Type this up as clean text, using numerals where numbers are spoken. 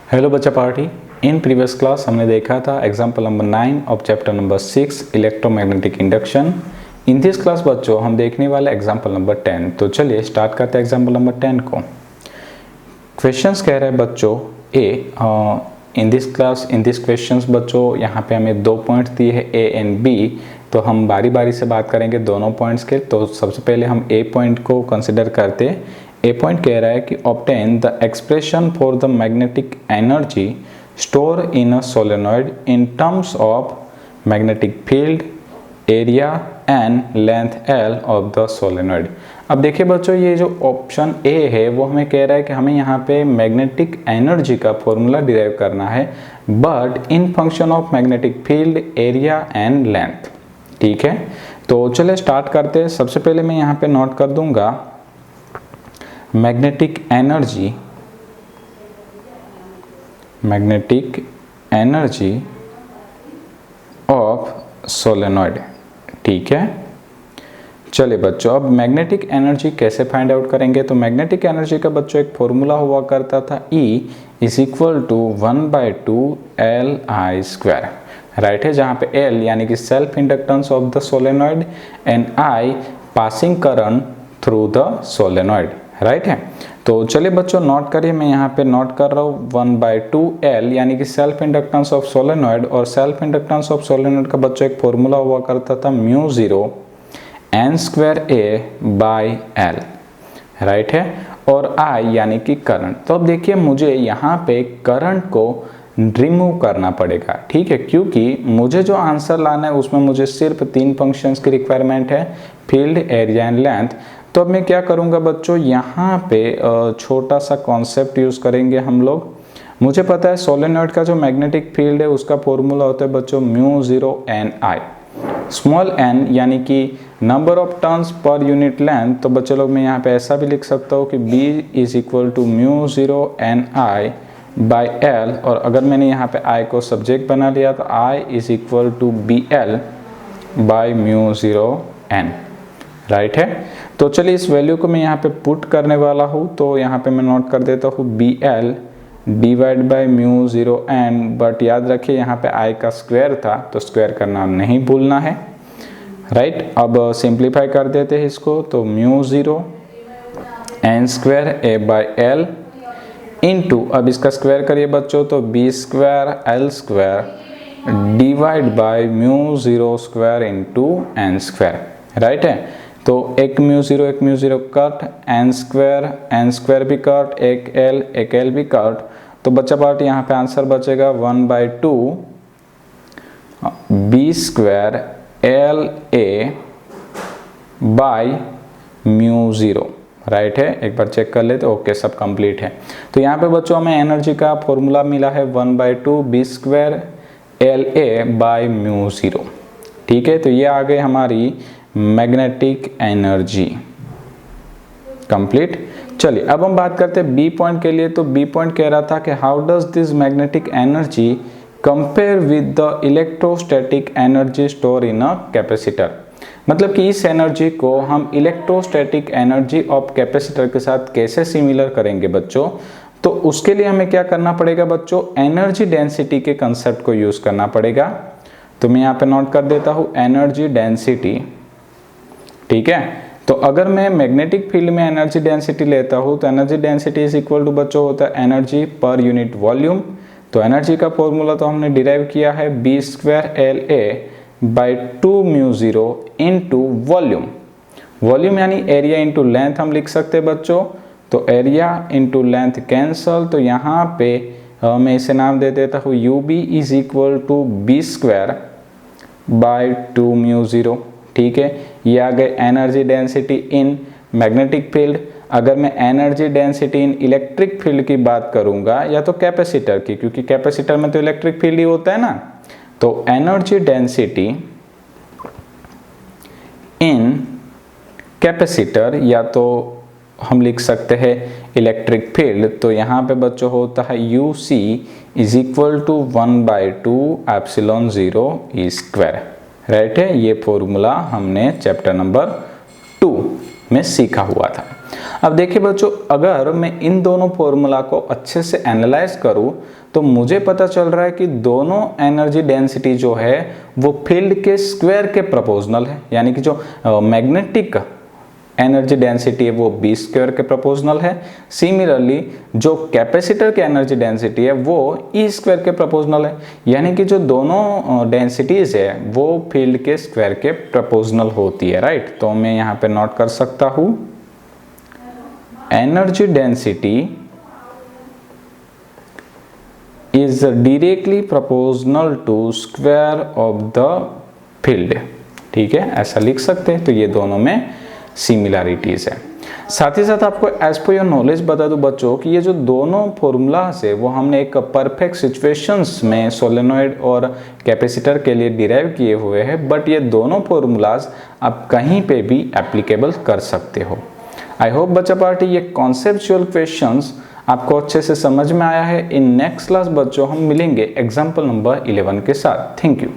Hello बच्चा party. In previous class हमने देखा था example number 9 of chapter number 6 electromagnetic induction. In this class बच्चों हम देखने वाले एग्जाम्पल नंबर 10। तो चलिए स्टार्ट करते हैं एग्जाम्पल नंबर 10 को। क्वेश्चंस कह रहे हैं बच्चों इन दिस क्वेश्चंस बच्चों यहाँ पे हमें 2 पॉइंट्स दिए हैं ए एंड बी। तो हम बारी बारी से बात करेंगे दोनों पॉइंट्स के। तो सबसे पहले हम ए पॉइंट को कंसिडर करते हैं। ए पॉइंट कह रहा है कि obtain the expression for the magnetic energy store in a solenoid in terms of magnetic field area and length L of the solenoid. अब देखिए बच्चों, ये जो ऑप्शन ए है वो हमें कह रहा है कि हमें यहाँ पे मैग्नेटिक एनर्जी का फॉर्मूला डिराइव करना है, but in function of magnetic field area and length. ठीक है, तो चलिए स्टार्ट करते हैं। सबसे पहले मैं यहाँ पे नोट कर दूंगा मैग्नेटिक एनर्जी ऑफ सोलेनॉइड। ठीक है, चलिए बच्चों, अब मैग्नेटिक एनर्जी कैसे फाइंड आउट करेंगे। तो मैग्नेटिक एनर्जी का बच्चों एक फॉर्मूला हुआ करता था E = 1/2 Li²। राइट है, जहाँ पे L यानी कि self inductance of the solenoid and I passing current through the solenoid. Right है, तो चलिए बच्चों नोट करिए। मैं यहाँ पे नोट कर रहा हूँ 1/2 L यानी कि सेल्फ इंडक्टेंस ऑफ सोलेनॉइड, और सेल्फ इंडक्टेंस ऑफ सोलेनॉइड का बच्चों एक फॉर्मूला हुआ करता था μ0 N²A/L। राइट है, और I यानी कि करंट। तो अब देखिए मुझे यहाँ पे करंट को रिमूव करना पड़ेगा। ठीक है, क्योंकि मुझे जो आंसर लाना है उसमें मुझे सिर्फ 3 फंक्शंस की रिक्वायरमेंट है, फील्ड एरिया एंड लेंथ। तो अब मैं क्या करूँगा बच्चों, यहाँ पे छोटा सा कॉन्सेप्ट यूज़ करेंगे हम लोग। मुझे पता है सोलेनॉइड का जो मैग्नेटिक फील्ड है उसका फॉर्मूला होता है बच्चों μ0 Ni। स्मॉल n यानी कि number of turns per unit length. तो बच्चों लोग मैं यहाँ पे ऐसा भी लिख सकता हूँ कि B = μ0 Ni/L, और अगर मैंने यहाँ पे I को सब्जेक्ट बना लिया तो I = BL/μ0 N। राइट है, तो चलिए इस वैल्यू को मैं यहाँ पे पुट करने वाला हूँ। तो यहाँ पे मैं नोट कर देता हूँ BL / μ0 N, बट याद रखिए यहाँ पे I का स्क्वायर था तो स्क्वायर करना नहीं भूलना है। राइट, अब सिंप्लीफाई कर देते हैं इसको। तो μ0 N²A/L इंटू, अब इसका स्क्वायर करिए बच्चों तो B² L² / μ0² N²। राइट है, तो एक μ0 कट, N² भी कट, एक L भी कट। तो बच्चा पार्ट यहाँ पे आंसर बचेगा 1/2 B² LA/μ0। राइट है, एक बार चेक कर लेते। ओके, सब कंप्लीट है। तो यहाँ पे बच्चों हमें एनर्जी का फॉर्मूला मिला है 1/2 B² LA/μ0। ठीक है, तो ये आ गई हमारी मैग्नेटिक एनर्जी कंप्लीट। चलिए अब हम बात करते हैं बी पॉइंट के लिए। तो बी पॉइंट कह रहा था कि how does this magnetic energy compare with the electrostatic energy store in a capacitor. मतलब कि इस एनर्जी को हम इलेक्ट्रोस्टैटिक एनर्जी ऑफ कैपेसिटर के साथ कैसे सिमिलर करेंगे बच्चों। तो उसके लिए हमें क्या करना पड़ेगा बच्चों, एनर्जी डेंसिटी के कंसेप्ट को यूज करना पड़ेगा। तो मैं यहाँ पे नोट कर देता हूँ एनर्जी डेंसिटी। ठीक है, तो अगर मैं मैग्नेटिक फील्ड में एनर्जी डेंसिटी लेता हूँ तो एनर्जी डेंसिटी = बच्चों होता है एनर्जी पर यूनिट वॉल्यूम। तो एनर्जी का फॉर्मूला तो हमने डिराइव किया है B² LA/2 μ0 into volume. Volume यानी एरिया इंटू लेंथ हम लिख सकते हैं बच्चों। तो एरिया इंटू लेंथ कैंसल, तो यहाँ पे मैं इसे नाम दे देता हूँ UB = B²/2 μ0। ठीक है, ये आ गए energy density in magnetic field. अगर मैं energy density in electric field की बात करूंगा या तो कैपेसिटर की, क्योंकि कैपेसिटर में तो इलेक्ट्रिक फील्ड ही होता है ना। तो एनर्जी डेंसिटी इन कैपेसिटर या तो हम लिख सकते हैं इलेक्ट्रिक फील्ड। तो यहाँ पे बच्चों होता है UC = 1/2 ε0 E²। राइट है, ये फॉर्मूला हमने चैप्टर नंबर 2 में सीखा हुआ था। अब देखिए बच्चों, अगर मैं इन दोनों फॉर्मूला को अच्छे से एनालाइज करूं तो मुझे पता चल रहा है कि दोनों एनर्जी डेंसिटी जो है वो फील्ड के स्क्वायर के प्रोपोर्शनल है, यानी कि जो मैग्नेटिक एनर्जी डेंसिटी है वो बी स्क्वायर के प्रोपोर्शनल है। सिमिलरली जो कैपेसिटर की एनर्जी डेंसिटी है वो ई स्क्वायर के प्रोपोर्शनल है, यानी कि जो दोनों डेंसिटीज है वो फील्ड के स्क्वायर के प्रोपोर्शनल होती है, राइट। तो मैं यहाँ पे नोट कर सकता हूँ energy density is directly proportional to square of the field, ठीक है, ऐसा लिख सकते हैं। तो ये दोनों में सिमिलैरिटीज है। साथ ही साथ आपको एज पर योर नॉलेज बता दूं बच्चों कि ये जो दोनों फॉर्मूलाज है वो हमने एक परफेक्ट सिचुएशंस में सोलेनॉइड और कैपेसिटर के लिए डिराइव किए हुए हैं, बट ये दोनों फॉर्मूलाज आप कहीं पे भी एप्लीकेबल कर सकते हो। आई होप बच्चा पार्टी ये कॉन्सेप्चुअल क्वेश्चंस आपको अच्छे से समझ में आया है। इन नेक्स्ट क्लास बच्चों हम मिलेंगे एग्जाम्पल नंबर 11 के साथ। Thank you.